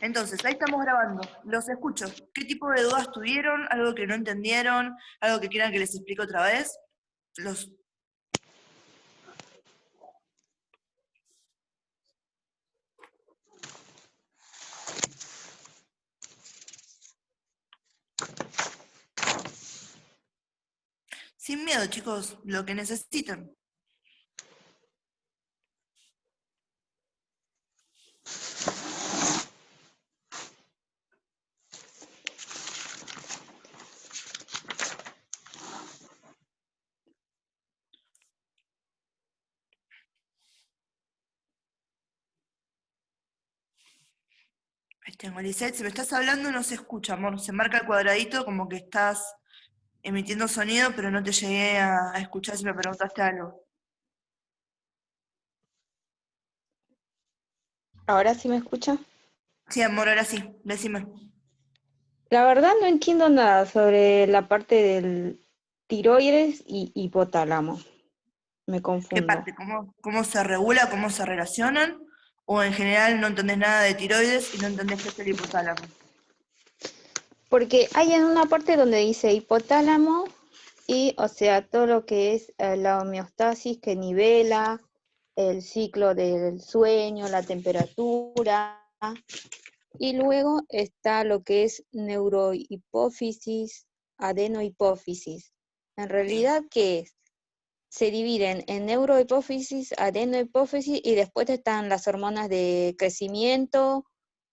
Entonces, ahí estamos grabando, los escucho. ¿Qué tipo de dudas tuvieron? ¿Algo que no entendieron? ¿Algo que quieran que les explique otra vez? Los... Sin miedo, chicos, lo que necesiten. Ahí tengo, Lisette, si me estás hablando no se escucha, amor. Se marca el cuadradito como que estás emitiendo sonido, pero no te llegué a escuchar si me preguntaste algo. ¿Ahora sí me escucha? Sí, amor, ahora sí, decime. La verdad no entiendo nada sobre la parte del tiroides y hipotálamo. Me ¿Qué confundo. parte? ¿Cómo se regula? ¿Cómo se relacionan? ¿O en general no entendés nada de tiroides y no entendés qué es el hipotálamo? Porque hay en una parte donde dice hipotálamo y, o sea, todo lo que es la homeostasis que nivela el ciclo del sueño, la temperatura. Y luego está lo que es neurohipófisis, adenohipófisis. En Sí. realidad, ¿qué es? Se dividen en neurohipófisis, adenohipófisis y después están las hormonas de crecimiento.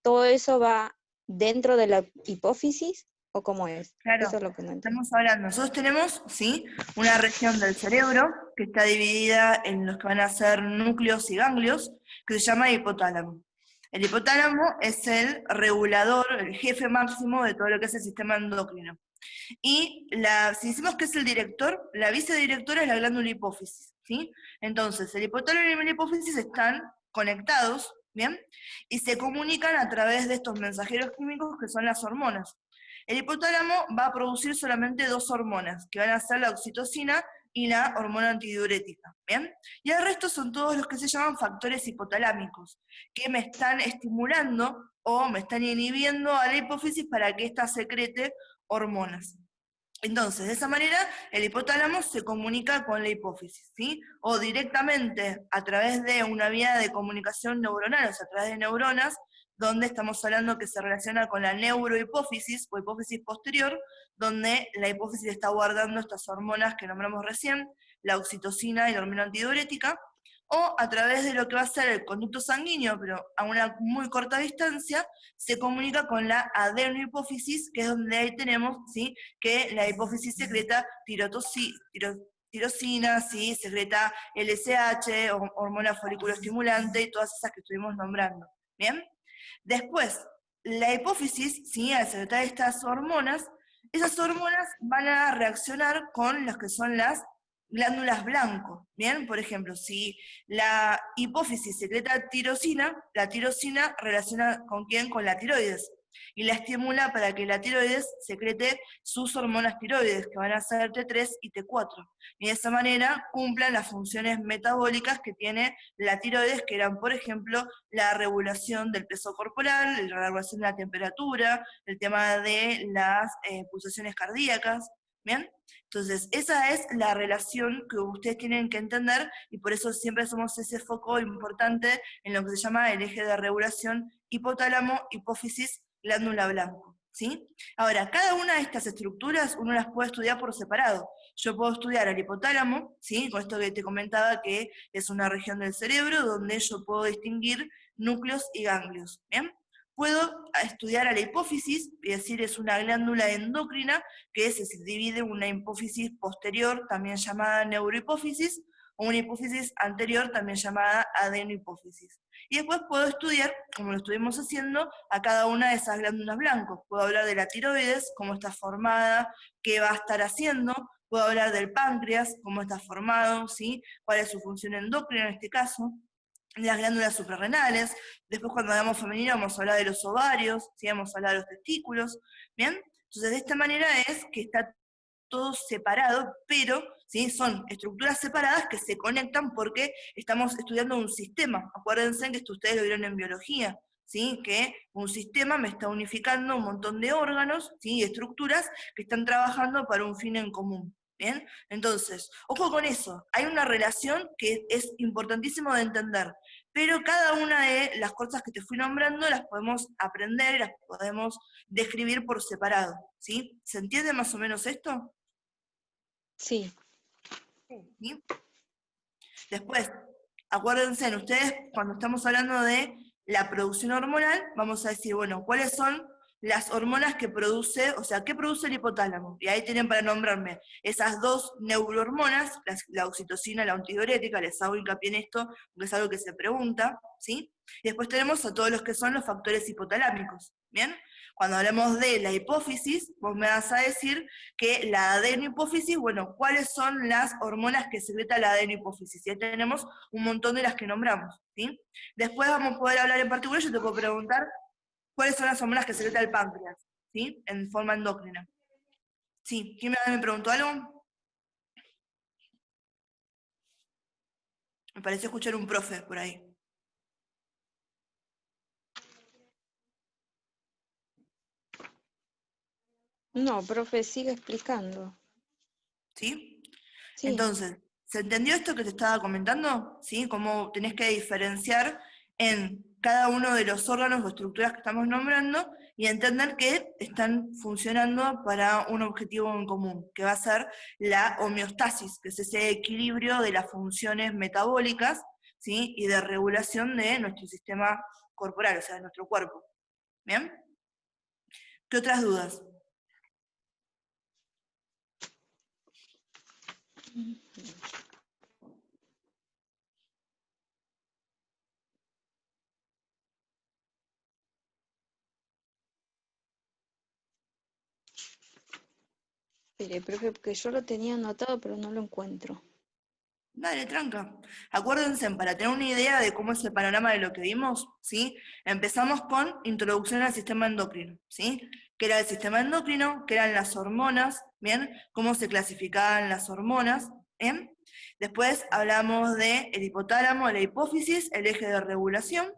¿Todo eso va dentro de la hipófisis o cómo es? Claro, Eso es lo que no entiendo. estamos hablando, nosotros tenemos, sí, una región del cerebro que está dividida en los que van a ser núcleos y ganglios, que se llama hipotálamo. El hipotálamo es el regulador, el jefe máximo de todo lo que es el sistema endocrino. Y si decimos que es el director, la vicedirectora es la glándula hipófisis, ¿sí? Entonces, el hipotálamo y la hipófisis están conectados, ¿bien? Y se comunican a través de estos mensajeros químicos que son las hormonas. El hipotálamo va a producir solamente dos hormonas, que van a ser la oxitocina y la hormona antidiurética, ¿bien? Y el resto son todos los que se llaman factores hipotalámicos, que me están estimulando o me están inhibiendo a la hipófisis para que ésta secrete hormonas. Entonces, de esa manera, el hipotálamo se comunica con la hipófisis, ¿sí? O directamente a través de una vía de comunicación neuronal, o sea, a través de neuronas, donde estamos hablando que se relaciona con la neurohipófisis o hipófisis posterior, donde la hipófisis está guardando estas hormonas que nombramos recién, la oxitocina y la hormona antidiurética, o a través de lo que va a ser el conducto sanguíneo, pero a una muy corta distancia, se comunica con la adenohipófisis, que es donde ahí tenemos, ¿sí?, que la hipófisis secreta tirosina, ¿sí?, secreta LSH, hormona folículo estimulante, y todas esas que estuvimos nombrando. ¿Bien? Después, la hipófisis, ¿sí?, al secretar estas hormonas, esas hormonas van a reaccionar con las que son las glándulas blanco. Bien, por ejemplo, si la hipófisis secreta tirosina, la tirosina relaciona con quién, con la tiroides, y la estimula para que la tiroides secrete sus hormonas tiroides, que van a ser T3 y T4. Y de esa manera cumplan las funciones metabólicas que tiene la tiroides, que eran, por ejemplo, la regulación del peso corporal, la regulación de la temperatura, el tema de las pulsaciones cardíacas. ¿Bien? Entonces, esa es la relación que ustedes tienen que entender, y por eso siempre hacemos ese foco importante en lo que se llama el eje de regulación hipotálamo, hipófisis, glándula blanco. ¿Sí? Ahora, cada una de estas estructuras uno las puede estudiar por separado. Yo puedo estudiar el hipotálamo, ¿sí?, con esto que te comentaba, que es una región del cerebro donde yo puedo distinguir núcleos y ganglios. ¿Bien? Puedo estudiar a la hipófisis, es decir, es una glándula endocrina que se divide en una hipófisis posterior, también llamada neurohipófisis, o una hipófisis anterior, también llamada adenohipófisis. Y después puedo estudiar, como lo estuvimos haciendo, a cada una de esas glándulas blancas. Puedo hablar de la tiroides, cómo está formada, qué va a estar haciendo. Puedo hablar del páncreas, cómo está formado, ¿sí?, cuál es su función endocrina en este caso, las glándulas suprarrenales. Después, cuando hablamos femenino, vamos a hablar de los ovarios, ¿sí?, vamos a hablar de los testículos. ¿Bien? Entonces, de esta manera es que está todo separado, pero ¿sí?, son estructuras separadas que se conectan porque estamos estudiando un sistema. Acuérdense que esto ustedes lo vieron en biología, ¿sí? Que un sistema me está unificando un montón de órganos, ¿sí? Y estructuras que están trabajando para un fin en común. ¿Bien? Entonces, ojo con eso, hay una relación que es importantísimo de entender, pero cada una de las cosas que te fui nombrando las podemos aprender y las podemos describir por separado, ¿sí? ¿Se entiende más o menos esto? Sí. ¿Sí? Después, acuérdense, ustedes cuando estamos hablando de la producción hormonal, vamos a decir, bueno, ¿cuáles son las hormonas que produce, o sea, qué produce el hipotálamo? Y ahí tienen para nombrarme esas dos neurohormonas, la oxitocina, la antidiurética, les hago hincapié en esto, porque es algo que se pregunta, ¿sí? Y después tenemos a todos los que son los factores hipotalámicos, ¿bien? Cuando hablamos de la hipófisis, vos me vas a decir que la adenohipófisis, bueno, ¿cuáles son las hormonas que secreta la adenohipófisis? Ya tenemos un montón de las que nombramos, ¿sí? Después vamos a poder hablar en particular, yo te puedo preguntar cuáles son las hormonas que secreta el páncreas, ¿sí? En forma endocrina. Sí, ¿quién me preguntó algo? Me pareció escuchar un profe por ahí. No, profe, sigue explicando. ¿Sí? Sí. Entonces, ¿se entendió esto que te estaba comentando? ¿Sí? Cómo tenés que diferenciar en cada uno de los órganos o estructuras que estamos nombrando y entender que están funcionando para un objetivo en común, que va a ser la homeostasis, que es ese equilibrio de las funciones metabólicas, ¿sí? Y de regulación de nuestro sistema corporal, o sea, de nuestro cuerpo. ¿Bien? ¿Qué otras dudas? Espere, profe, porque yo lo tenía anotado, pero no lo encuentro. Dale, tranca. Acuérdense, para tener una idea de cómo es el panorama de lo que vimos, ¿sí? Empezamos con introducción al sistema endocrino, ¿sí? ¿Qué era el sistema endocrino? ¿Qué eran las hormonas? ¿Bien? ¿Cómo se clasificaban las hormonas? ¿Bien? Después hablamos del hipotálamo, la hipófisis, el eje de regulación,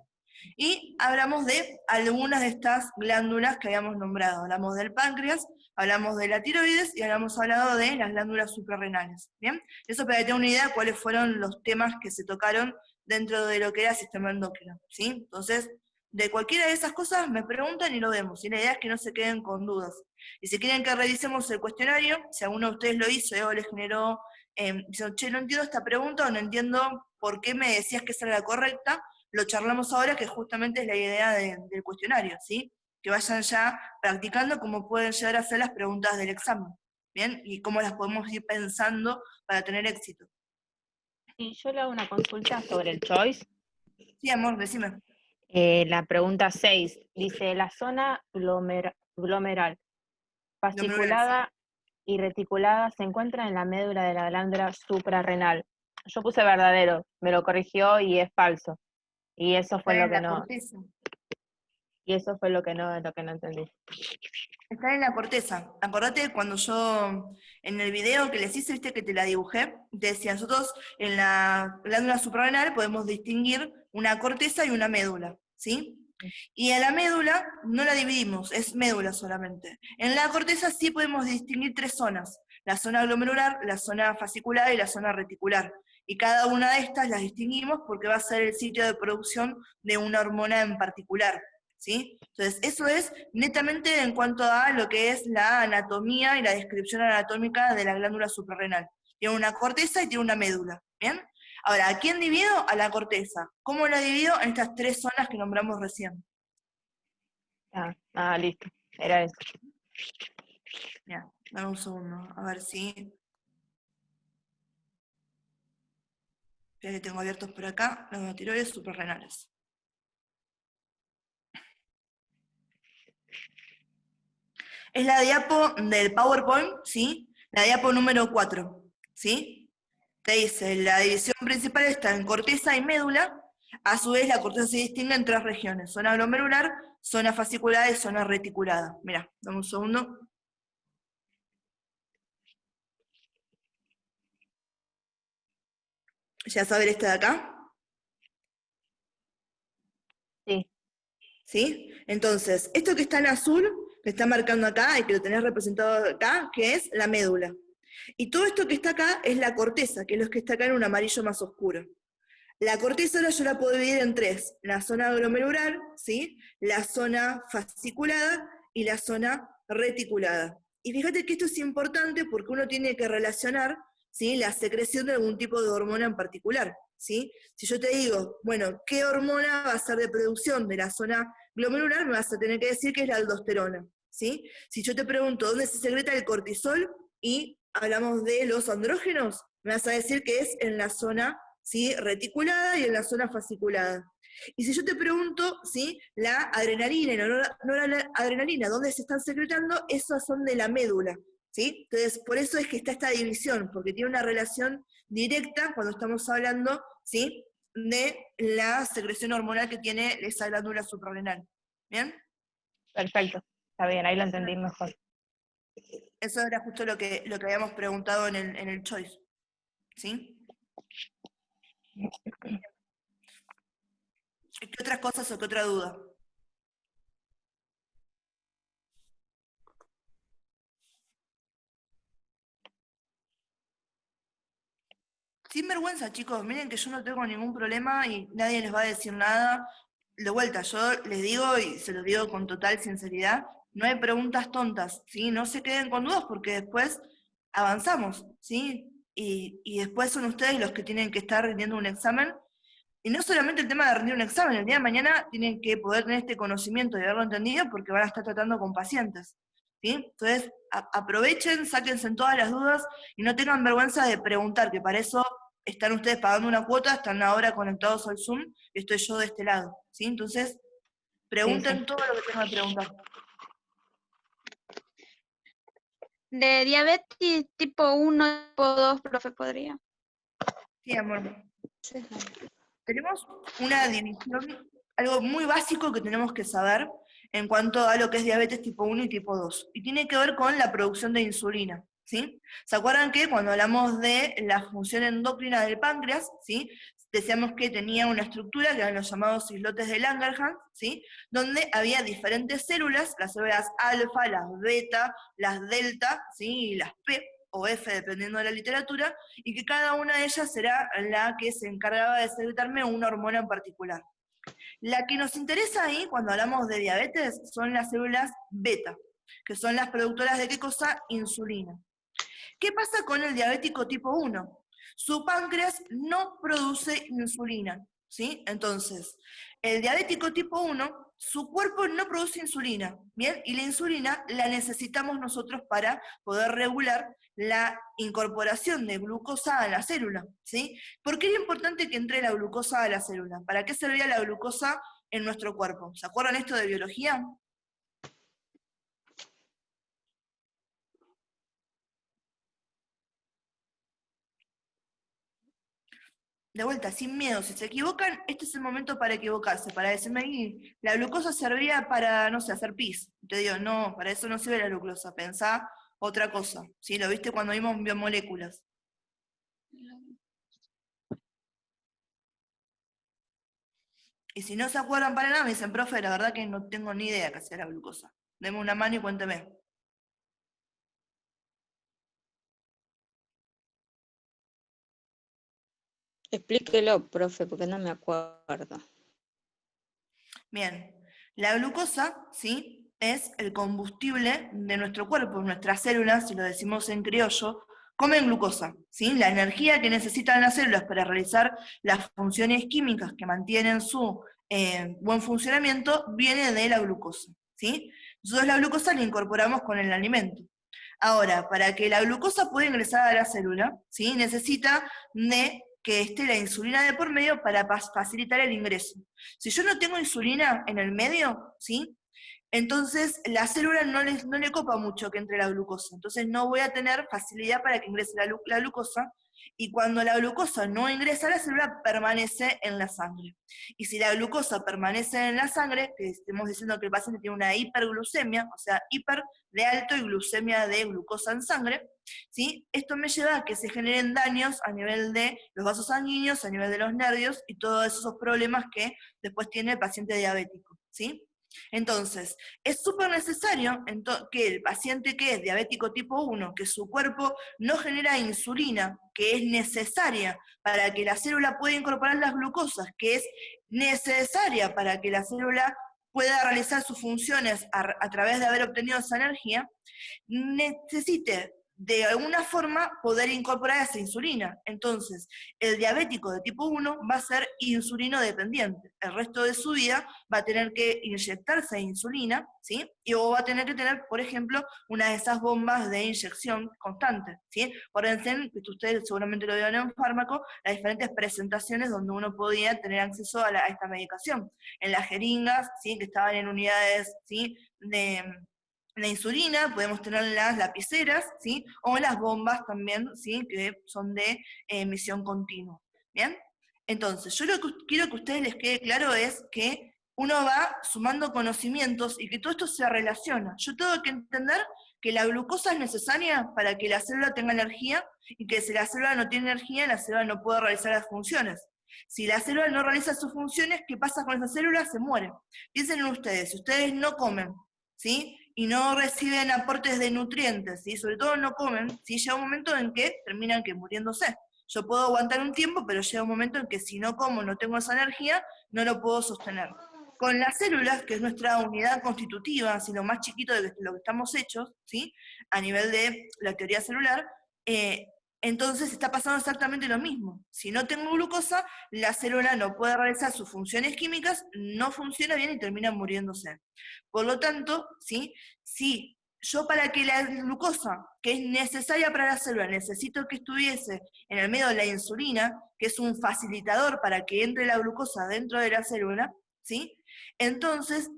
y hablamos de algunas de estas glándulas que habíamos nombrado. Hablamos del páncreas, hablamos de la tiroides y hablamos hablado de las glándulas suprarrenales. ¿Bien? Eso para que tengan una idea de cuáles fueron los temas que se tocaron dentro de lo que era el sistema endocrino. ¿Sí? Entonces, de cualquiera de esas cosas me preguntan y lo vemos. Y la idea es que no se queden con dudas. Y si quieren que revisemos el cuestionario, si alguno de ustedes lo hizo o les generó, dicen, che, no entiendo esta pregunta o no entiendo por qué me decías que esa era la correcta, lo charlamos ahora, que justamente es la idea del cuestionario, ¿sí? Que vayan ya practicando cómo pueden llegar a ser las preguntas del examen, ¿bien? Y cómo las podemos ir pensando para tener éxito. Y yo le hago una consulta sobre el choice. Sí, amor, decime. La pregunta 6 dice, la zona glomeral, fasciculada y reticulada se encuentra en la médula de la glándula suprarrenal. Yo puse verdadero, me lo corrigió y es falso. Y eso fue Está lo en que la no, corteza. y eso fue lo que no entendí. Está en la corteza. Acordate cuando yo, en el video que les hice, viste que te la dibujé, te decía, nosotros en la glándula suprarrenal podemos distinguir una corteza y una médula, ¿sí? Y a la médula no la dividimos, es médula solamente. En la corteza sí podemos distinguir tres zonas, la zona glomerular, la zona fascicular y la zona reticular. Y cada una de estas las distinguimos porque va a ser el sitio de producción de una hormona en particular, ¿sí? Entonces, eso es netamente en cuanto a lo que es la anatomía y la descripción anatómica de la glándula suprarrenal. Tiene una corteza y tiene una médula, ¿bien? Ahora, ¿a quién divido? A la corteza. ¿Cómo la divido? En estas tres zonas que nombramos recién. Listo, era eso. Ya, dame un segundo, a ver si... Ya que tengo abiertos por acá, los tiroides suprarrenales. Es la diapo del PowerPoint, ¿sí? La diapo número 4, ¿sí? Te dice, la división principal está en corteza y médula. A su vez, la corteza se distingue en tres regiones: zona glomerular, zona fasciculada y zona reticulada. Mira, dame un segundo. ¿Ya saber esta de acá? Sí. ¿sí? Entonces, esto que está en azul, que está marcando acá y que lo tenés representado acá, que es la médula. Y todo esto que está acá es la corteza, que es lo que está acá en un amarillo más oscuro. La corteza ahora yo la puedo dividir en tres: la zona glomerular, ¿sí? La zona fasciculada y la zona reticulada. Y fíjate que esto es importante porque uno tiene que relacionar, ¿sí?, la secreción de algún tipo de hormona en particular, ¿sí? Si yo te digo, bueno, ¿qué hormona va a ser de producción de la zona glomerular? Me vas a tener que decir que es la aldosterona, ¿sí? Si yo te pregunto dónde se secreta el cortisol y hablamos de los andrógenos, me vas a decir que es en la zona, ¿sí?, reticulada y en la zona fasciculada. Y si yo te pregunto, ¿sí?, la adrenalina y la noradrenalina, ¿dónde se están secretando? Esas son de la médula, ¿sí? Entonces, por eso es que está esta división, porque tiene una relación directa cuando estamos hablando, ¿sí?, de la secreción hormonal que tiene esa glándula suprarrenal. ¿Bien? Perfecto, está bien, ahí lo entendí mejor. Eso era justo lo que habíamos preguntado en el choice, ¿sí? ¿Qué otras cosas o qué otra duda? Sin vergüenza, chicos, miren que yo no tengo ningún problema y nadie les va a decir nada. De vuelta, yo les digo y se lo digo con total sinceridad, no hay preguntas tontas, ¿sí? No se queden con dudas porque después avanzamos, ¿sí? Y después son ustedes los que tienen que estar rindiendo un examen. Y no solamente el tema de rendir un examen, el día de mañana tienen que poder tener este conocimiento y haberlo entendido porque van a estar tratando con pacientes, ¿sí? Entonces, aprovechen, sáquense en todas las dudas y no tengan vergüenza de preguntar, que para eso están ustedes pagando una cuota, están ahora conectados al Zoom y estoy yo de este lado, ¿sí? Entonces, pregunten Sí. todo lo que tengan que preguntar. De diabetes tipo 1, tipo 2, profe, ¿podría? Sí, amor. Tenemos una división, algo muy básico que tenemos que saber en cuanto a lo que es diabetes tipo 1 y tipo 2, y tiene que ver con la producción de insulina, ¿sí? ¿Se acuerdan que cuando hablamos de la función endocrina del páncreas, ¿sí?, decíamos que tenía una estructura que eran los llamados islotes de Langerhans, ¿sí?, donde había diferentes células, las células alfa, las beta, las delta, ¿sí?, y las P o F, dependiendo de la literatura, y que cada una de ellas será la que se encargaba de secretarme una hormona en particular. La que nos interesa ahí, cuando hablamos de diabetes, son las células beta, que son las productoras de ¿qué cosa? Insulina. ¿Qué pasa con el diabético tipo 1? Su páncreas no produce insulina, ¿sí? Entonces, el diabético tipo 1, su cuerpo no produce insulina, ¿bien? Y la insulina la necesitamos nosotros para poder regular la incorporación de glucosa a la célula, ¿sí? ¿Por qué era importante que entre la glucosa a la célula? ¿Para qué servía la glucosa en nuestro cuerpo? ¿Se acuerdan esto de biología? De vuelta, sin miedo, si se equivocan, este es el momento para equivocarse, para decirme, "Y la glucosa servía para, no sé, hacer pis". Te digo, no, para eso no sirve la glucosa, pensá otra cosa, ¿sí? Lo viste cuando vimos biomoléculas. Y si no se acuerdan para nada, me dicen, profe, la verdad que no tengo ni idea qué hacía la glucosa. Deme una mano y cuénteme. Explíquelo, profe, porque no me acuerdo. Bien, la glucosa, ¿sí?, es el combustible de nuestro cuerpo. Nuestras células, si lo decimos en criollo, comen glucosa, ¿sí? La energía que necesitan las células para realizar las funciones químicas que mantienen su buen funcionamiento viene de la glucosa, ¿sí? Nosotros la glucosa la incorporamos con el alimento. Ahora, para que la glucosa pueda ingresar a la célula, ¿sí?, necesita de que esté la insulina de por medio para facilitar el ingreso. Si yo no tengo insulina en el medio, ¿sí?, entonces la célula no le copa mucho que entre la glucosa, entonces no voy a tener facilidad para que ingrese la glucosa, y cuando la glucosa no ingresa a la célula, permanece en la sangre. Y si la glucosa permanece en la sangre, que estemos diciendo que el paciente tiene una hiperglucemia, o sea, hiper de alto y glucemia de glucosa en sangre, ¿sí?, esto me lleva a que se generen daños a nivel de los vasos sanguíneos, a nivel de los nervios y todos esos problemas que después tiene el paciente diabético, ¿sí? Entonces, es súper necesario que el paciente que es diabético tipo 1, que su cuerpo no genera insulina, que es necesaria para que la célula pueda incorporar las glucosas, que es necesaria para que la célula pueda realizar sus funciones a través de haber obtenido esa energía, necesite de alguna forma poder incorporar esa insulina. Entonces, el diabético de tipo 1 va a ser insulino dependiente. El resto de su vida va a tener que inyectarse insulina, ¿sí? Y o va a tener que tener, por ejemplo, una de esas bombas de inyección constante, ¿sí? Acuérdense que ustedes seguramente lo vieron en fármaco, las diferentes presentaciones donde uno podía tener acceso a esta medicación. En las jeringas, ¿sí? Que estaban en unidades, ¿sí? de insulina, podemos tener las lapiceras, ¿sí? O las bombas también, ¿sí? Que son de emisión continua, ¿bien? Entonces, yo lo que quiero que a ustedes les quede claro es que uno va sumando conocimientos y que todo esto se relaciona. Yo tengo que entender que la glucosa es necesaria para que la célula tenga energía y que si la célula no tiene energía, la célula no puede realizar las funciones. Si la célula no realiza sus funciones, ¿qué pasa con esa célula? Se muere. Piensen en ustedes, si ustedes no comen, ¿sí? Y no reciben aportes de nutrientes, ¿sí? Sobre todo no comen, ¿sí? Llega un momento en que terminan muriéndose. Yo puedo aguantar un tiempo, pero llega un momento en que si no como, no tengo esa energía, no lo puedo sostener. Con las células, que es nuestra unidad constitutiva, así lo más chiquito de lo que estamos hechos, ¿sí? A nivel de la teoría celular, entonces está pasando exactamente lo mismo. Si no tengo glucosa, la célula no puede realizar sus funciones químicas, no funciona bien y termina muriéndose. Por lo tanto, ¿sí? Si yo para que la glucosa, que es necesaria para la célula, necesito que estuviese en el medio de la insulina, que es un facilitador para que entre la glucosa dentro de la célula, ¿sí? Entonces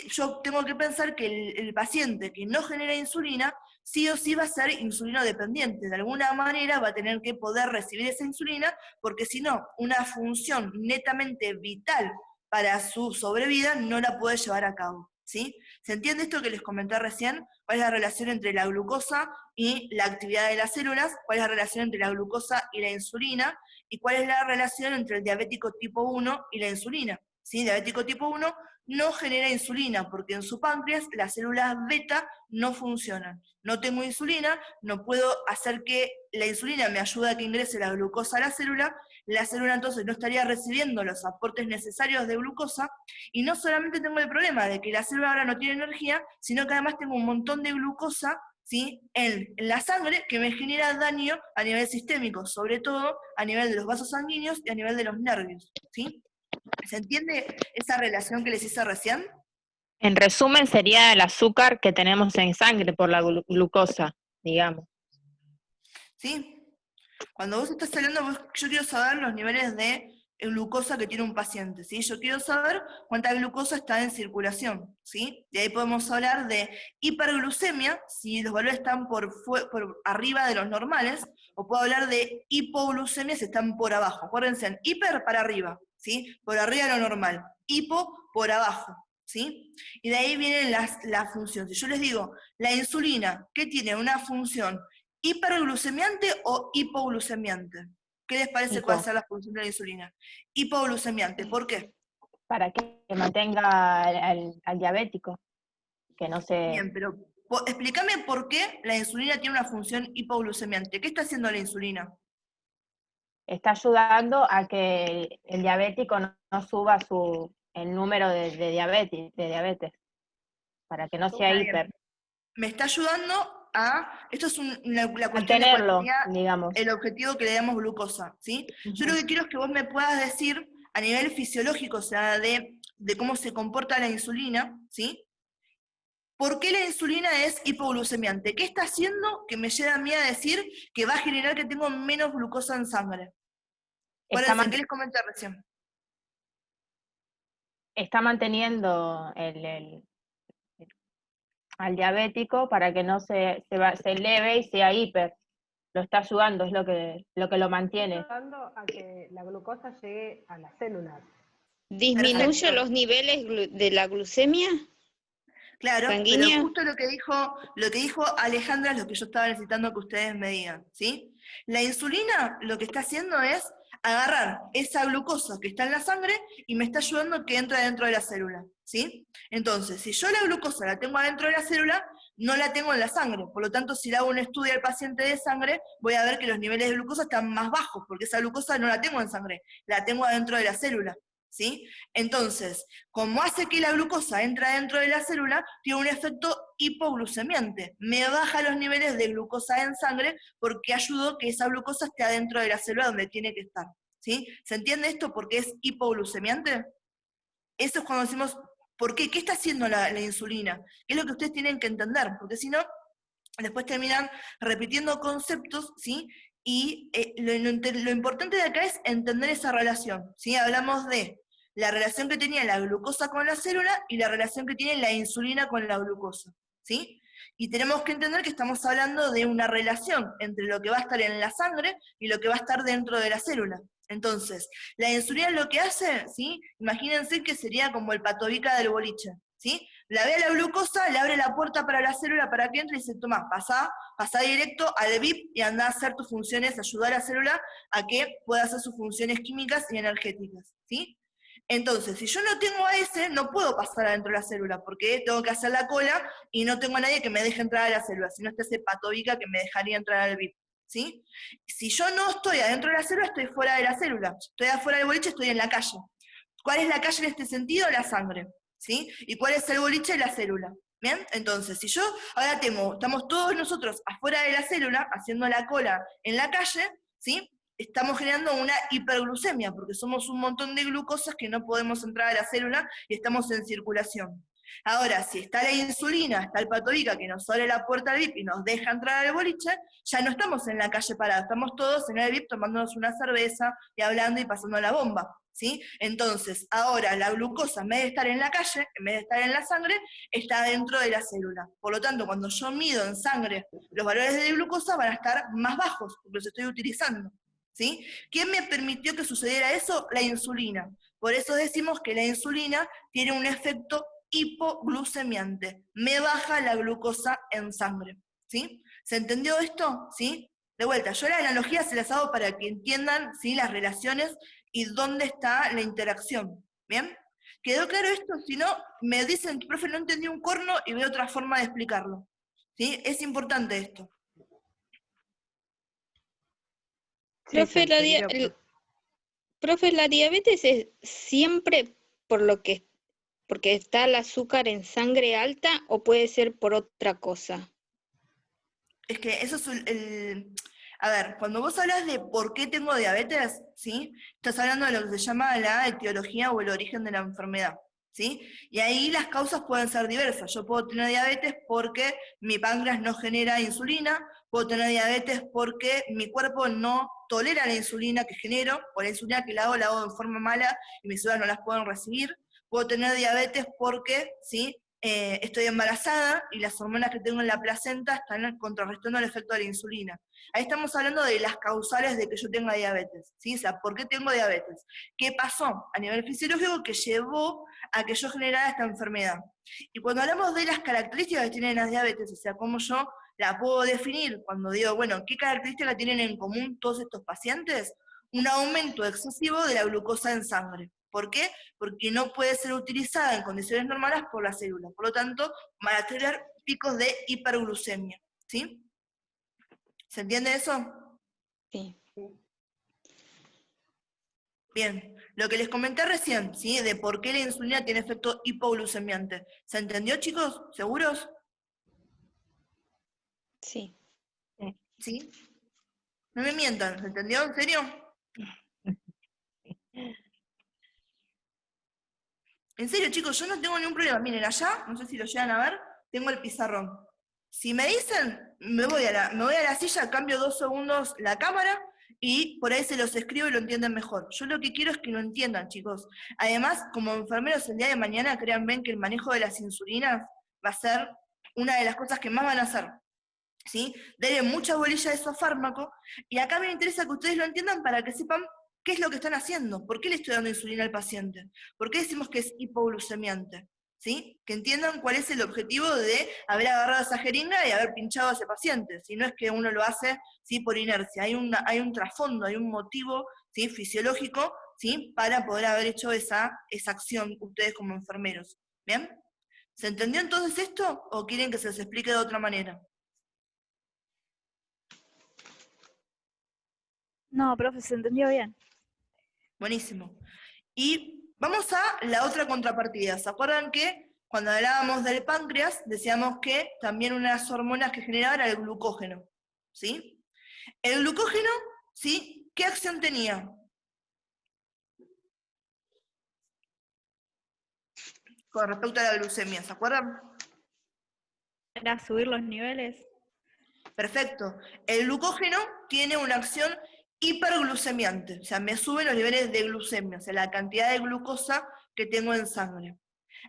yo tengo que pensar que el paciente que no genera insulina, sí o sí va a ser insulino dependiente. De alguna manera va a tener que poder recibir esa insulina, porque si no, una función netamente vital para su sobrevida no la puede llevar a cabo, ¿sí? ¿Se entiende esto que les comenté recién? ¿Cuál es la relación entre la glucosa y la actividad de las células? ¿Cuál es la relación entre la glucosa y la insulina? ¿Y cuál es la relación entre el diabético tipo 1 y la insulina? ¿Sí? Diabético tipo 1 no genera insulina, porque en su páncreas las células beta no funcionan. No tengo insulina, no puedo hacer que la insulina me ayude a que ingrese la glucosa a la célula entonces no estaría recibiendo los aportes necesarios de glucosa, y no solamente tengo el problema de que la célula ahora no tiene energía, sino que además tengo un montón de glucosa, ¿sí? en la sangre que me genera daño a nivel sistémico, sobre todo a nivel de los vasos sanguíneos y a nivel de los nervios, ¿sí? ¿Se entiende esa relación que les hice recién? En resumen, sería el azúcar que tenemos en sangre por la glucosa, digamos. ¿Sí? Cuando vos estás hablando, yo quiero saber los niveles de glucosa que tiene un paciente, ¿sí? Yo quiero saber cuánta glucosa está en circulación, ¿sí? De ahí podemos hablar de hiperglucemia, si los valores están por arriba de los normales, o puedo hablar de hipoglucemia si están por abajo. Acuérdense, hiper para arriba, ¿sí? Por arriba de lo normal, hipo por abajo, ¿sí? Y de ahí vienen las funciones. Si yo les digo, la insulina, ¿qué tiene? Una función ¿hiperglucemiante o hipoglucemiante? ¿Qué les parece que va a ser la función de la insulina? Hipoglucemiante, ¿por qué? Para que mantenga al diabético, que no se... Bien, pero explícame por qué la insulina tiene una función hipoglucemiante. ¿Qué está haciendo la insulina? Está ayudando a que el diabético no suba el número de diabetes, para que no sea hiper. Me está ayudando a, esto es la cuestión de Mantenerlo, cuál sería digamos. el objetivo que le damos glucosa, ¿sí? Yo lo que quiero es que vos me puedas decir a nivel fisiológico, o sea, de cómo se comporta la insulina, ¿sí? ¿Por qué la insulina es hipoglucemiante? ¿Qué está haciendo que me lleve a mí a decir que va a generar que tengo menos glucosa en sangre? Acuérdense, ¿qué les comenté recién? Está manteniendo al diabético para que no se eleve y sea hiper. Lo está ayudando, es lo que lo mantiene. Está ayudando a que la glucosa llegue a las células. ¿Disminuye Perfecto. los niveles de la glucemia? Claro, ¿Sanguínea? pero justo lo que dijo Alejandra es lo que yo estaba necesitando que ustedes me digan, ¿sí? La insulina lo que está haciendo es agarrar esa glucosa que está en la sangre y me está ayudando a que entre dentro de la célula, ¿sí? Entonces, si yo la glucosa la tengo adentro de la célula, no la tengo en la sangre. Por lo tanto, si le hago un estudio al paciente de sangre, voy a ver que los niveles de glucosa están más bajos, porque esa glucosa no la tengo en sangre, la tengo adentro de la célula, ¿sí? Entonces, como hace que la glucosa entre dentro de la célula, tiene un efecto hipoglucemiante. Me baja los niveles de glucosa en sangre porque ayudó que esa glucosa esté adentro de la célula donde tiene que estar, ¿sí? ¿Se entiende esto porque es hipoglucemiante? Eso es cuando decimos, ¿por qué? ¿Qué está haciendo la insulina? ¿Qué es lo que ustedes tienen que entender? Porque si no, después terminan repitiendo conceptos, ¿sí? Y lo importante de acá es entender esa relación, ¿sí? Hablamos de la relación que tenía la glucosa con la célula y la relación que tiene la insulina con la glucosa, ¿sí? Y tenemos que entender que estamos hablando de una relación entre lo que va a estar en la sangre y lo que va a estar dentro de la célula. Entonces, la insulina lo que hace, ¿sí? Imagínense que sería como el patobica del boliche, ¿sí? La ve a la glucosa, le abre la puerta para la célula para que entre y dice, toma, pasá directo al VIP y andá a hacer tus funciones, ayudar a la célula a que pueda hacer sus funciones químicas y energéticas, ¿sí? Entonces, si yo no tengo a ese, no puedo pasar adentro de la célula, porque tengo que hacer la cola y no tengo a nadie que me deje entrar a la célula, si no está ese patobica que me dejaría entrar al VIP, ¿sí? Si yo no estoy adentro de la célula, estoy fuera de la célula. Estoy afuera del boliche, estoy en la calle. ¿Cuál es la calle en este sentido? La sangre, ¿sí? ¿Y cuál es el boliche? La célula. ¿Bien? Entonces, si yo ahora estamos todos nosotros afuera de la célula, haciendo la cola en la calle, ¿sí? Estamos generando una hiperglucemia, porque somos un montón de glucosas que no podemos entrar a la célula y estamos en circulación. Ahora, si está la insulina, está el patobica que nos abre la puerta al VIP y nos deja entrar al boliche, ya no estamos en la calle parados, estamos todos en el VIP tomándonos una cerveza y hablando y pasando la bomba, ¿sí? Entonces, ahora la glucosa, en vez de estar en la calle, en vez de estar en la sangre, está dentro de la célula. Por lo tanto, cuando yo mido en sangre los valores de glucosa van a estar más bajos, porque los estoy utilizando, ¿sí? ¿Quién me permitió que sucediera eso? La insulina. Por eso decimos que la insulina tiene un efecto hipoglucemiante, me baja la glucosa en sangre, ¿sí? ¿Se entendió esto? ¿Sí? De vuelta, yo la analogía se las hago para que entiendan, ¿sí?, las relaciones y dónde está la interacción, ¿bien? ¿Quedó claro esto? Si no, me dicen, profe, no entendí un corno y veo otra forma de explicarlo, ¿sí? Es importante esto. Sí, Profe, se entendió, profe, la diabetes es siempre porque está el azúcar en sangre alta o puede ser por otra cosa. Es que eso es a ver, cuando vos hablas de por qué tengo diabetes, ¿sí? Estás hablando de lo que se llama la etiología o el origen de la enfermedad, ¿sí? Y ahí las causas pueden ser diversas. Yo puedo tener diabetes porque mi páncreas no genera insulina, puedo tener diabetes porque mi cuerpo no tolera la insulina que genero, o la insulina que la hago en forma mala y mis células no las pueden recibir. Puedo tener diabetes porque, ¿sí?, estoy embarazada y las hormonas que tengo en la placenta están contrarrestando el efecto de la insulina. Ahí estamos hablando de las causales de que yo tenga diabetes, ¿sí? O sea, ¿por qué tengo diabetes? ¿Qué pasó a nivel fisiológico que llevó a que yo generara esta enfermedad? Y cuando hablamos de las características que tienen las diabetes, o sea, cómo yo la puedo definir, cuando digo, bueno, ¿qué características tienen en común todos estos pacientes? Un aumento excesivo de la glucosa en sangre. ¿Por qué? Porque no puede ser utilizada en condiciones normales por las células. Por lo tanto, van a tener picos de hiperglucemia. ¿Sí? ¿Se entiende eso? Sí. Bien. Lo que les comenté recién, ¿sí?, de por qué la insulina tiene efecto hipoglucemiante. ¿Se entendió, chicos? ¿Seguros? Sí. ¿Sí? No me mientan, ¿se entendió? ¿En serio? En serio, chicos, yo no tengo ningún problema. Miren, allá, no sé si lo llegan a ver, tengo el pizarrón. Si me dicen, me voy a la silla, cambio 2 segundos la cámara y por ahí se los escribo y lo entienden mejor. Yo lo que quiero es que lo entiendan, chicos. Además, como enfermeros el día de mañana, créanme que el manejo de las insulinas va a ser una de las cosas que más van a hacer, ¿sí? Denle mucha bolilla de esos fármacos, y acá me interesa que ustedes lo entiendan para que sepan qué es lo que están haciendo, por qué le estoy dando insulina al paciente, por qué decimos que es hipoglucemiante, ¿sí? Que entiendan cuál es el objetivo de haber agarrado esa jeringa y haber pinchado a ese paciente, si no es que uno lo hace, ¿sí? Por inercia, hay un trasfondo, hay un motivo, ¿sí? Fisiológico, ¿sí? Para poder haber hecho esa acción ustedes como enfermeros, ¿bien? ¿Se entendió entonces esto o quieren que se les explique de otra manera? No, profe, se entendió bien. Buenísimo. Y vamos a la otra contrapartida. ¿Se acuerdan que cuando hablábamos del páncreas decíamos que también una de las hormonas que generaba era el glucógeno? ¿Sí? El glucógeno, ¿sí? ¿Qué acción tenía? Con respecto a la glucemia, ¿se acuerdan? ¿Era subir los niveles? Perfecto. El glucógeno tiene una acción hiperglucemiante, o sea, me suben los niveles de glucemia, o sea, la cantidad de glucosa que tengo en sangre.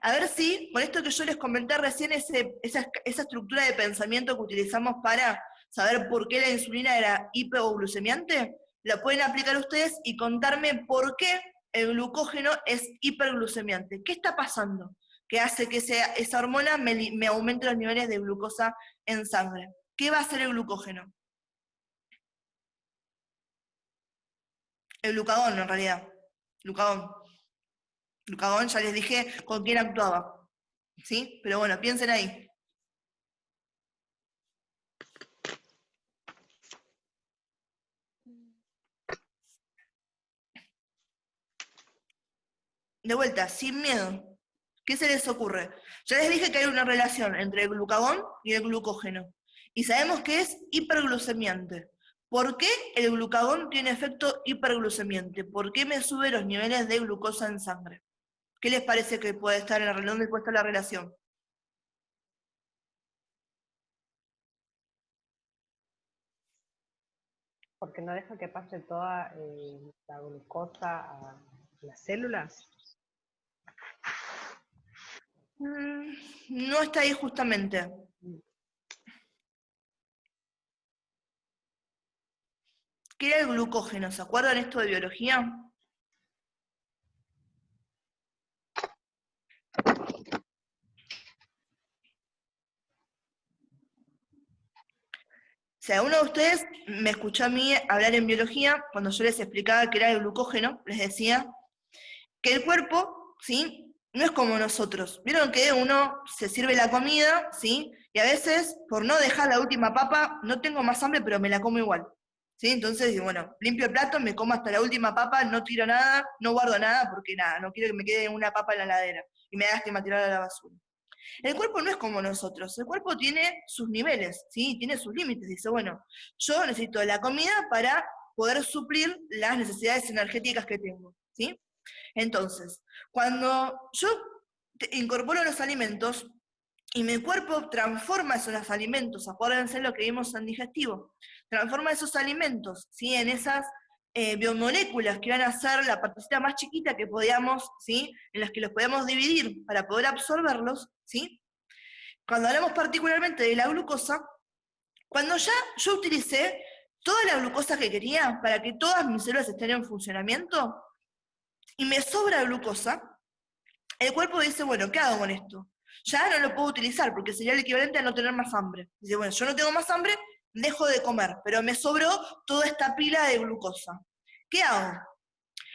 A ver si, con esto que yo les comenté recién, esa estructura de pensamiento que utilizamos para saber por qué la insulina era hiperglucemiante, la pueden aplicar ustedes y contarme por qué el glucógeno es hiperglucemiante. ¿Qué está pasando que hace que esa hormona me aumente los niveles de glucosa en sangre? ¿Qué va a hacer el glucógeno? El glucagón, en realidad. Glucagón. Glucagón, ya les dije con quién actuaba. ¿Sí? Pero bueno, piensen ahí. De vuelta, sin miedo. ¿Qué se les ocurre? Ya les dije que hay una relación entre el glucagón y el glucógeno. Y sabemos que es hiperglucemiante. ¿Por qué el glucagón tiene efecto hiperglucemiante? ¿Por qué me sube los niveles de glucosa en sangre? ¿Qué les parece que puede estar en la relación? ¿Dónde puede estar la relación? Porque no deja que pase toda la glucosa a las células. No está ahí justamente. ¿Qué era el glucógeno? ¿Se acuerdan esto de biología? Si alguno de ustedes me escuchó a mí hablar en biología, cuando yo les explicaba qué era el glucógeno, les decía que el cuerpo, ¿sí? No es como nosotros. Vieron que uno se sirve la comida, ¿sí? Y a veces, por no dejar la última papa, no tengo más hambre, pero me la como igual. ¿Sí? Entonces, bueno, limpio el plato, me como hasta la última papa, no tiro nada, no guardo nada, porque nada, no quiero que me quede una papa en la heladera y me da lástima tirarla a la basura. El cuerpo no es como nosotros, el cuerpo tiene sus niveles, ¿sí? Tiene sus límites. Dice, bueno, yo necesito la comida para poder suplir las necesidades energéticas que tengo, ¿sí? Entonces, cuando yo incorporo los alimentos y mi cuerpo transforma esos alimentos, acuérdense lo que vimos en digestivo, transforma esos alimentos, ¿sí? En esas biomoléculas que van a ser la partecita más chiquita que podíamos, ¿sí? En las que los podemos dividir para poder absorberlos, ¿sí? Cuando hablamos particularmente de la glucosa, cuando ya yo utilicé toda la glucosa que quería para que todas mis células estén en funcionamiento, y me sobra glucosa, el cuerpo dice, bueno, ¿qué hago con esto? Ya no lo puedo utilizar porque sería el equivalente a no tener más hambre. Dice, bueno, yo no tengo más hambre, dejo de comer, pero me sobró toda esta pila de glucosa. ¿Qué hago?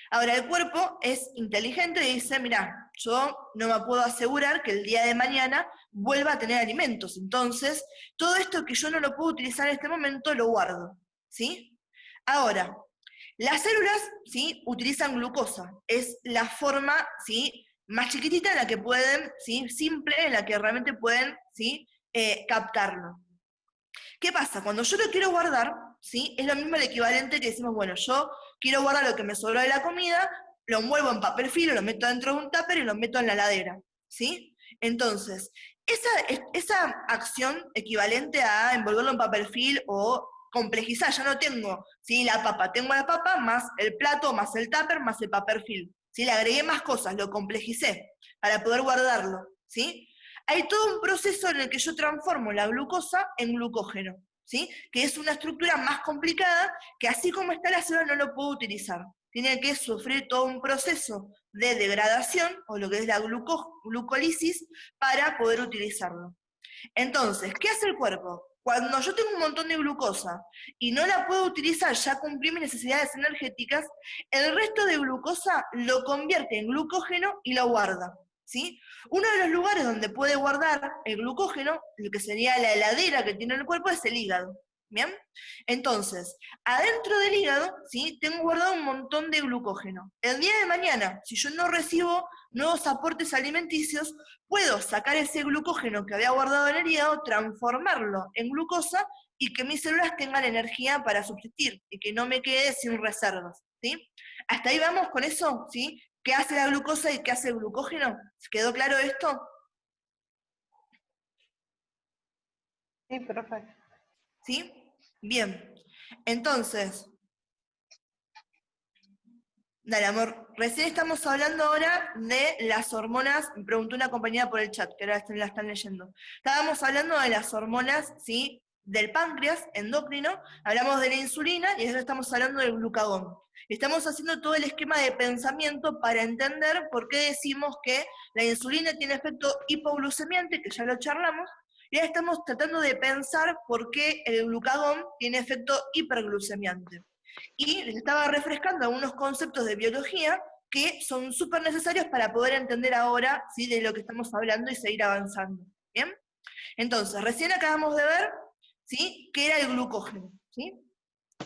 Ahora el cuerpo es inteligente y dice, mira, yo no me puedo asegurar que el día de mañana vuelva a tener alimentos. Entonces, todo esto que yo no lo puedo utilizar en este momento, lo guardo. ¿Sí? Ahora, las células, ¿sí? Utilizan glucosa. Es la forma, ¿sí? Más chiquitita en la que pueden, ¿sí? Simple, en la que realmente pueden, ¿sí? Captarlo. ¿Qué pasa? Cuando yo lo quiero guardar, ¿sí? Es lo mismo el equivalente que decimos, bueno, yo quiero guardar lo que me sobró de la comida, lo envuelvo en papel film, lo meto dentro de un tupper y lo meto en la heladera, ¿sí? Entonces, esa acción equivalente a envolverlo en papel film o complejizar, ya no tengo, ¿sí? La papa, tengo la papa más el plato, más el tupper, más el papel film, ¿sí? Le agregué más cosas, lo complejicé para poder guardarlo, ¿sí? Hay todo un proceso en el que yo transformo la glucosa en glucógeno, ¿sí? Que es una estructura más complicada que así como está la célula no lo puedo utilizar. tiene que sufrir todo un proceso de degradación, o lo que es la glucólisis, para poder utilizarlo. Entonces, ¿qué hace el cuerpo? Cuando yo tengo un montón de glucosa y no la puedo utilizar, ya cumplí mis necesidades energéticas, el resto de glucosa lo convierte en glucógeno y lo guarda, ¿sí? Uno de los lugares donde puede guardar el glucógeno, lo que sería la heladera que tiene el cuerpo, es el hígado, ¿bien? Entonces, adentro del hígado, ¿sí? Tengo guardado un montón de glucógeno. El día de mañana, si yo no recibo nuevos aportes alimenticios, puedo sacar ese glucógeno que había guardado en el hígado, transformarlo en glucosa y que mis células tengan energía para subsistir y que no me quede sin reservas, ¿sí? Hasta ahí vamos con eso, ¿sí? ¿Qué hace la glucosa y qué hace el glucógeno? ¿Quedó claro esto? Sí, profe. ¿Sí? Bien. Entonces, dale, amor. Recién estamos hablando ahora de las hormonas, me preguntó una compañera por el chat, que ahora la están leyendo. Estábamos hablando de las hormonas, ¿sí? Del páncreas endocrino, hablamos de la insulina y ahora estamos hablando del glucagón. Estamos haciendo todo el esquema de pensamiento para entender por qué decimos que la insulina tiene efecto hipoglucemiante, que ya lo charlamos, y ahora estamos tratando de pensar por qué el glucagón tiene efecto hiperglucemiante. Y les estaba refrescando algunos conceptos de biología que son súper necesarios para poder entender ahora, ¿sí? De lo que estamos hablando y seguir avanzando. ¿Bien? Entonces, recién acabamos de ver, ¿sí? ¿Qué era el glucógeno? ¿Sí?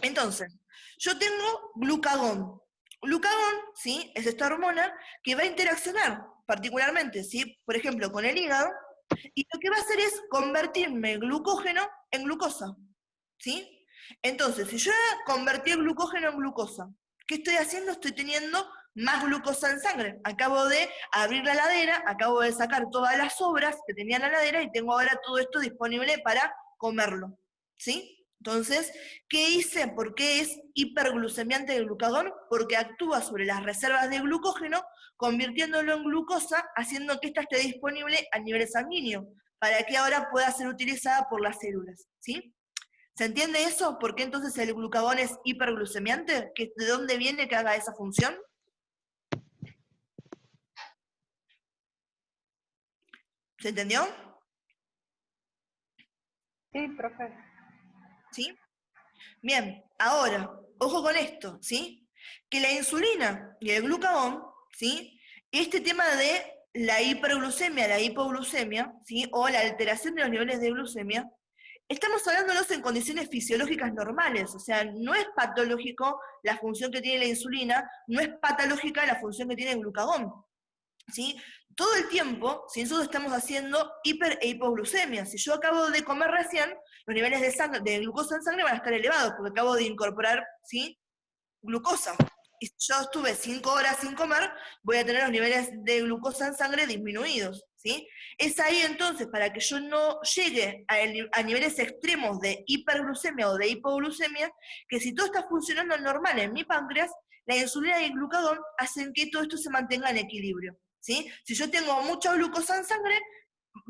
Entonces, yo tengo glucagón. Glucagón, ¿sí? Es esta hormona que va a interaccionar particularmente, ¿sí? Por ejemplo, con el hígado, y lo que va a hacer es convertirme glucógeno en glucosa, ¿sí? Entonces, si yo convertí el glucógeno en glucosa, ¿qué estoy haciendo? Estoy teniendo más glucosa en sangre. Acabo de abrir la heladera, acabo de sacar todas las sobras que tenía en la heladera y tengo ahora todo esto disponible para comerlo, ¿sí? Entonces, ¿qué hice? ¿Por qué es hiperglucemiante el glucagón? Porque actúa sobre las reservas de glucógeno, convirtiéndolo en glucosa, haciendo que ésta esté disponible a nivel sanguíneo, para que ahora pueda ser utilizada por las células, ¿sí? ¿Se entiende eso? ¿Por qué entonces el glucagón es hiperglucemiante? ¿De dónde viene que haga esa función? ¿Se entendió? Sí, profe. ¿Sí? Bien, ahora, ojo con esto, ¿sí? Que la insulina y el glucagón, ¿sí? Este tema de la hiperglucemia, la hipoglucemia, ¿sí? O la alteración de los niveles de glucemia, estamos hablándolos en condiciones fisiológicas normales, o sea, no es patológico la función que tiene la insulina, no es patológica la función que tiene el glucagón, ¿sí? Todo el tiempo, si nosotros estamos haciendo hiper e hipoglucemia, si yo acabo de comer recién, los niveles de, sangre, de glucosa en sangre van a estar elevados, porque acabo de incorporar, ¿sí? Glucosa. Y si yo estuve 5 horas sin comer, voy a tener los niveles de glucosa en sangre disminuidos, ¿sí? Es ahí entonces, para que yo no llegue a niveles extremos de hiperglucemia o de hipoglucemia, que si todo está funcionando normal en mi páncreas, la insulina y el glucagón hacen que todo esto se mantenga en equilibrio, ¿sí? Si yo tengo mucha glucosa en sangre,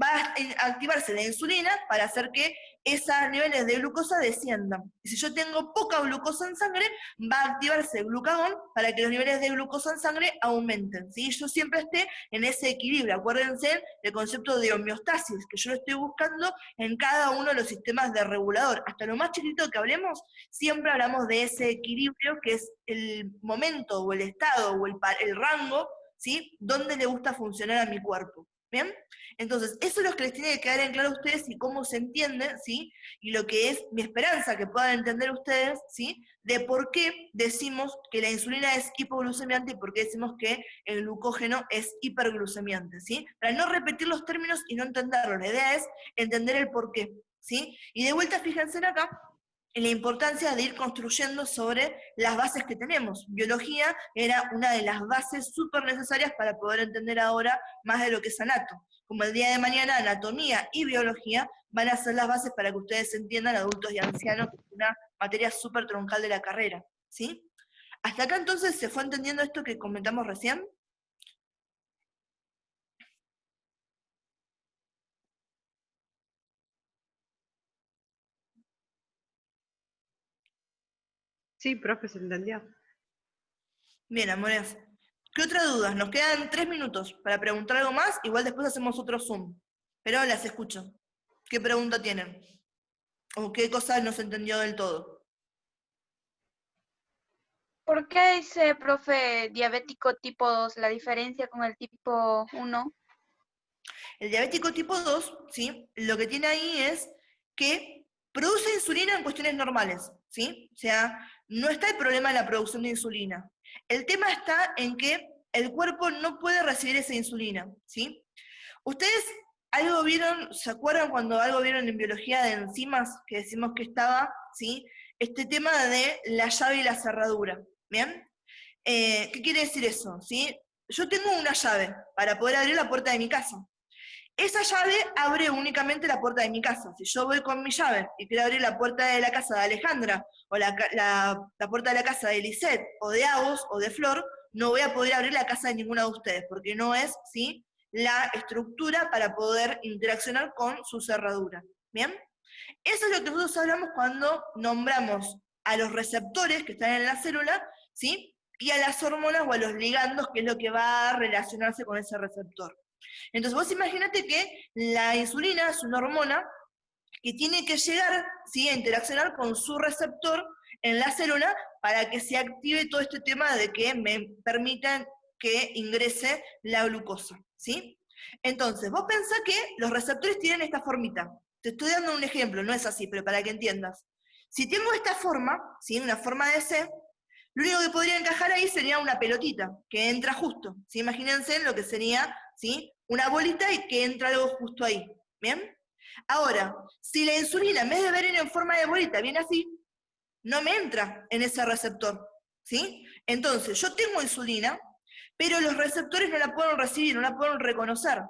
va a activarse la insulina para hacer que esos niveles de glucosa desciendan. Y si yo tengo poca glucosa en sangre, va a activarse el glucagón para que los niveles de glucosa en sangre aumenten, ¿sí? Yo siempre esté en ese equilibrio. Acuérdense del concepto de homeostasis, que yo lo estoy buscando en cada uno de los sistemas de regulador. Hasta lo más chiquito que hablemos, siempre hablamos de ese equilibrio que es el momento o el estado o el rango, ¿sí? Donde le gusta funcionar a mi cuerpo. ¿Bien? Entonces, eso es lo que les tiene que quedar en claro a ustedes y cómo se entiende, ¿sí? Y lo que es mi esperanza que puedan entender ustedes, ¿sí? De por qué decimos que la insulina es hipoglucemiante y por qué decimos que el glucógeno es hiperglucemiante, ¿sí? Para no repetir los términos y no entenderlos. La idea es entender el por qué, ¿sí? Y de vuelta, fíjense en acá, en la importancia de ir construyendo sobre las bases que tenemos. Biología era una de las bases súper necesarias para poder entender ahora más de lo que es anato. Como el día de mañana anatomía y biología van a ser las bases para que ustedes entiendan adultos y ancianos, que es una materia súper troncal de la carrera, ¿sí? Hasta acá entonces se fue entendiendo esto que comentamos recién. Sí, profe, se entendió. Bien, amores. ¿Qué otras dudas? Nos quedan 3 minutos para preguntar algo más, igual después hacemos otro Zoom. Pero las escucho. ¿Qué pregunta tienen? ¿O qué cosa no se entendió del todo? ¿Por qué dice, profe, diabético tipo 2, la diferencia con el tipo 1? El diabético tipo 2, ¿sí? Lo que tiene ahí es que produce insulina en cuestiones normales, ¿sí? O sea, no está el problema en la producción de insulina. El tema está en que el cuerpo no puede recibir esa insulina, ¿sí? ¿Ustedes algo vieron, se acuerdan cuando algo vieron en biología de enzimas, que decimos que estaba, ¿sí? Este tema de la llave y la cerradura, ¿bien? ¿Qué quiere decir eso? ¿Sí? Yo tengo una llave para poder abrir la puerta de mi casa. Esa llave abre únicamente la puerta de mi casa. Si yo voy con mi llave y quiero abrir la puerta de la casa de Alejandra, o la puerta de la casa de Lisette, o de Agos, o de Flor, no voy a poder abrir la casa de ninguna de ustedes, porque no es, ¿sí?, la estructura para poder interaccionar con su cerradura. ¿Bien? Eso es lo que nosotros hablamos cuando nombramos a los receptores que están en la célula, ¿sí?, y a las hormonas o a los ligandos, que es lo que va a relacionarse con ese receptor. Entonces vos imagínate que la insulina es una hormona que tiene que llegar, ¿sí?, a interaccionar con su receptor en la célula para que se active todo este tema de que me permitan que ingrese la glucosa, ¿sí? Entonces, vos pensás que los receptores tienen esta formita. Te estoy dando un ejemplo, no es así, pero para que entiendas. Si tengo esta forma, ¿sí?, una forma de C, lo único que podría encajar ahí sería una pelotita, que entra justo, ¿sí? Imagínense lo que sería, ¿sí?, una bolita y que entra algo justo ahí, ¿bien? Ahora, si la insulina, en vez de venir en forma de bolita, viene así, no me entra en ese receptor, ¿sí? Entonces, yo tengo insulina, pero los receptores no la pueden recibir, no la pueden reconocer.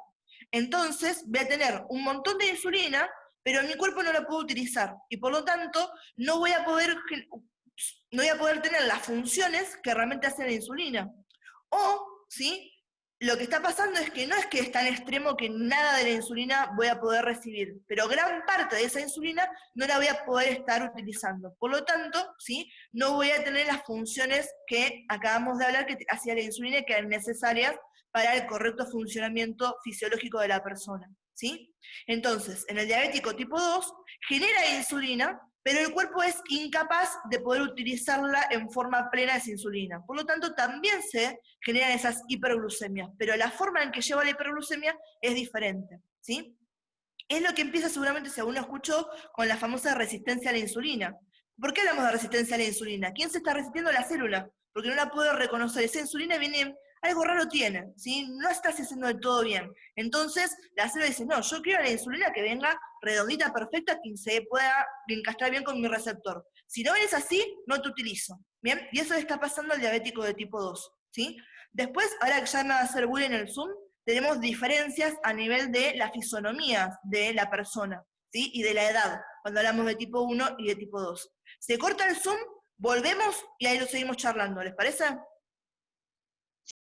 Entonces, voy a tener un montón de insulina, pero mi cuerpo no la puede utilizar, y por lo tanto, no voy a poder tener las funciones que realmente hace la insulina. O, ¿sí?, lo que está pasando es que no es que es tan extremo que nada de la insulina voy a poder recibir, pero gran parte de esa insulina no la voy a poder estar utilizando. Por lo tanto, ¿sí?, no voy a tener las funciones que acabamos de hablar que hacía la insulina y que eran necesarias para el correcto funcionamiento fisiológico de la persona, ¿sí? Entonces, en el diabético tipo 2, genera insulina, pero el cuerpo es incapaz de poder utilizarla en forma plena esa insulina. Por lo tanto, también se generan esas hiperglucemias, pero la forma en que lleva la hiperglucemia es diferente, ¿sí? Es lo que empieza seguramente, si alguno escuchó, con la famosa resistencia a la insulina. ¿Por qué hablamos de resistencia a la insulina? ¿Quién se está resistiendo? La célula, porque no la puede reconocer. Esa insulina viene, algo raro tiene, ¿sí? No está haciendo del todo bien. Entonces, la célula dice, no, yo quiero la insulina que venga redondita, perfecta, que se pueda encastrar bien con mi receptor. Si no es así, no te utilizo, ¿bien? Y eso le está pasando al diabético de tipo 2, ¿sí? Después, ahora que ya me va a hacer bullying en el Zoom, tenemos diferencias a nivel de la fisonomía de la persona, ¿sí?, y de la edad, cuando hablamos de tipo 1 y de tipo 2. Se corta el Zoom, volvemos y ahí lo seguimos charlando, ¿les parece?